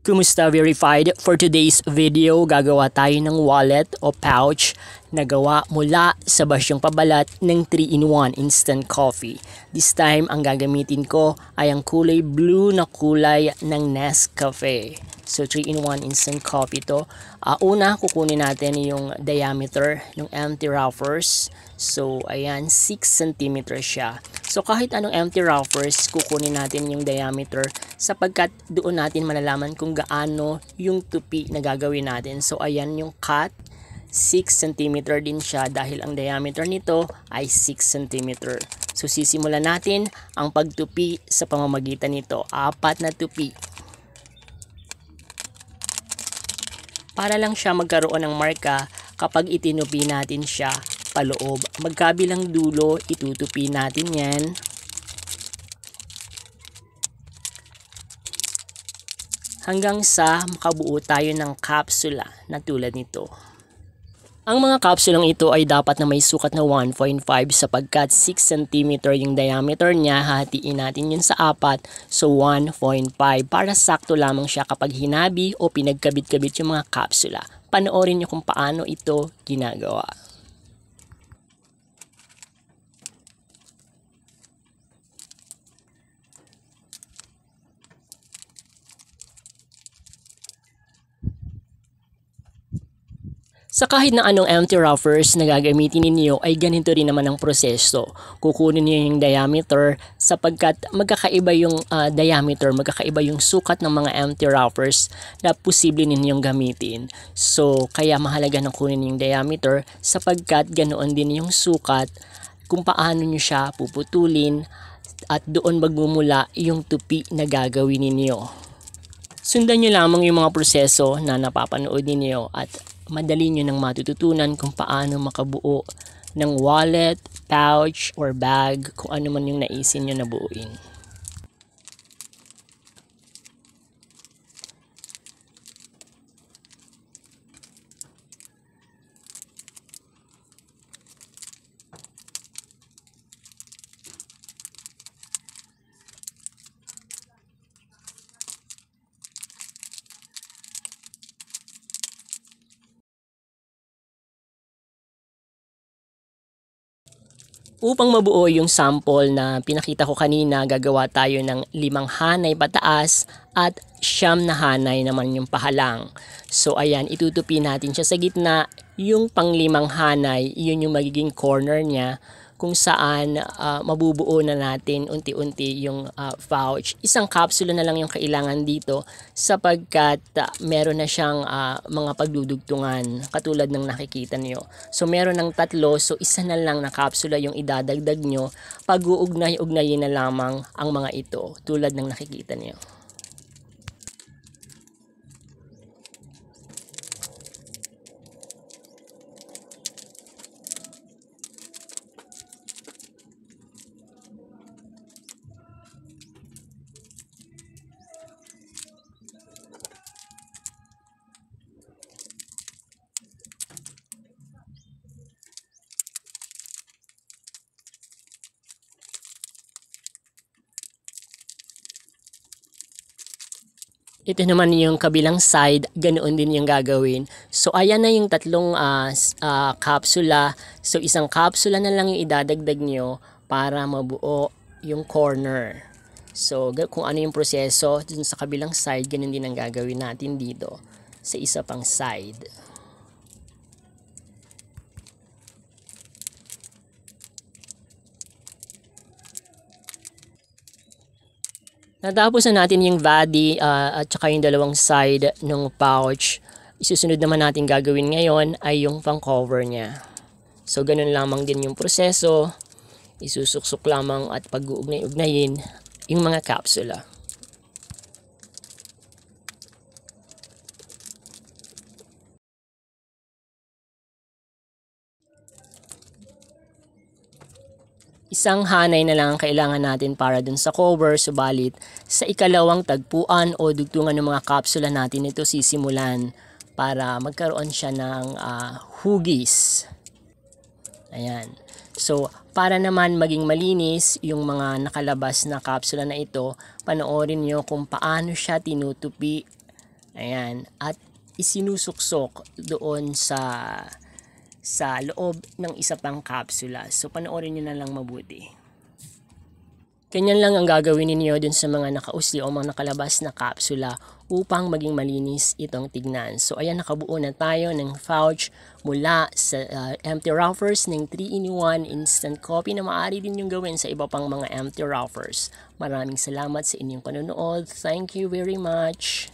Kumusta verified? For today's video, gagawa tayo ng wallet o pouch na gawa mula sa basyong pabalat ng 3-in-1 instant coffee. This time, ang gagamitin ko ay ang kulay blue na kulay ng Nescafe. So 3-in-1 instant coffee to. Una, kukunin natin yung diameter ng empty wrappers. So ayan, 6 cm siya. So kahit anong empty wrappers, kukunin natin yung diameter sapagkat doon natin malalaman kung gaano yung tupi na gagawin natin. So ayan yung cut, 6 cm din siya dahil ang diameter nito ay 6 cm. So sisimulan natin ang pagtupi sa pamamagitan nito, 4 na tupi. Para lang siya magkaroon ng marka kapag itinupi natin siya paloob. Magkabilang dulo, itutupi natin yan. Hanggang sa makabuo tayo ng kapsula na tulad nito. Ang mga kapsulang ito ay dapat na may sukat na 1.5 sapagkat 6 cm yung diameter niya. Hatiin natin yun sa 4, so 1.5 para sakto lamang siya kapag hinabi o pinagkabit-kabit yung mga kapsula. Panoorin nyo kung paano ito ginagawa. Sa kahit na anong empty wrappers na gagamitin ninyo ay ganito rin naman ang proseso. Kukunin niyo yung diameter sapagkat magkakaiba yung diameter, magkakaiba yung sukat ng mga empty wrappers na posible ninyong gamitin. So kaya mahalaga na kunin yung diameter sapagkat ganoon din yung sukat kung paano nyo siya puputulin at doon magmumula yung tupi na gagawin ninyo. Sundan nyo lamang yung mga proseso na napapanood ninyo at madali nyo nang matututunan kung paano makabuo ng wallet, pouch, or bag, kung ano man yung naisin nyo na buuin. Upang mabuo yung sample na pinakita ko kanina, gagawa tayo ng 5 hanay pataas at 9 na hanay naman yung pahalang. So ayan, itutupi natin siya sa gitna. Yung pang-5 hanay, yun yung magiging corner niya kung saan mabubuo na natin unti-unti yung pouch. Isang kapsula na lang yung kailangan dito sapagkat meron na siyang mga pagdudugtungan katulad ng nakikita niyo. So meron ng 3, so isa na lang na kapsula yung idadagdag nyo. Pag-uugnay-ugnayin na lamang ang mga ito tulad ng nakikita niyo. Ito naman yung kabilang side, ganoon din yung gagawin. So ayan na yung 3 kapsula. So isang kapsula na lang yung idadagdag nyo para mabuo yung corner. So kung ano yung proseso dun sa kabilang side, ganoon din ang gagawin natin dito sa isa pang side. Natapos na natin yung body at saka yung 2 side ng pouch. Isusunod naman natin gagawin ngayon ay yung pang cover niya. So ganun lamang din yung proseso. Isusuksok lamang at pag-uugnay-ugnayin yung mga kapsula. Isang hanay na lang ang kailangan natin para dun sa cover, subalit sa ikalawang tagpuan o dugtungan ng mga kapsula natin ito sisimulan para magkaroon siya ng hugis. Ayan. So para naman maging malinis yung mga nakalabas na kapsula na ito, panoorin nyo kung paano siya tinutupi Ayan, at isinusuksok doon sa loob ng isa pang kapsula. So panoorin niyo na lang mabuti. Ganyan lang ang gagawin ninyo dun sa mga nakausli o mga nakalabas na kapsula upang maging malinis itong tignan. So ayan, nakabuo na tayo ng pouch mula sa empty wrappers ng 3-in-1 instant coffee na maaari din yung gawin sa iba pang mga empty wrappers. Maraming salamat sa inyong panonood. Thank you very much.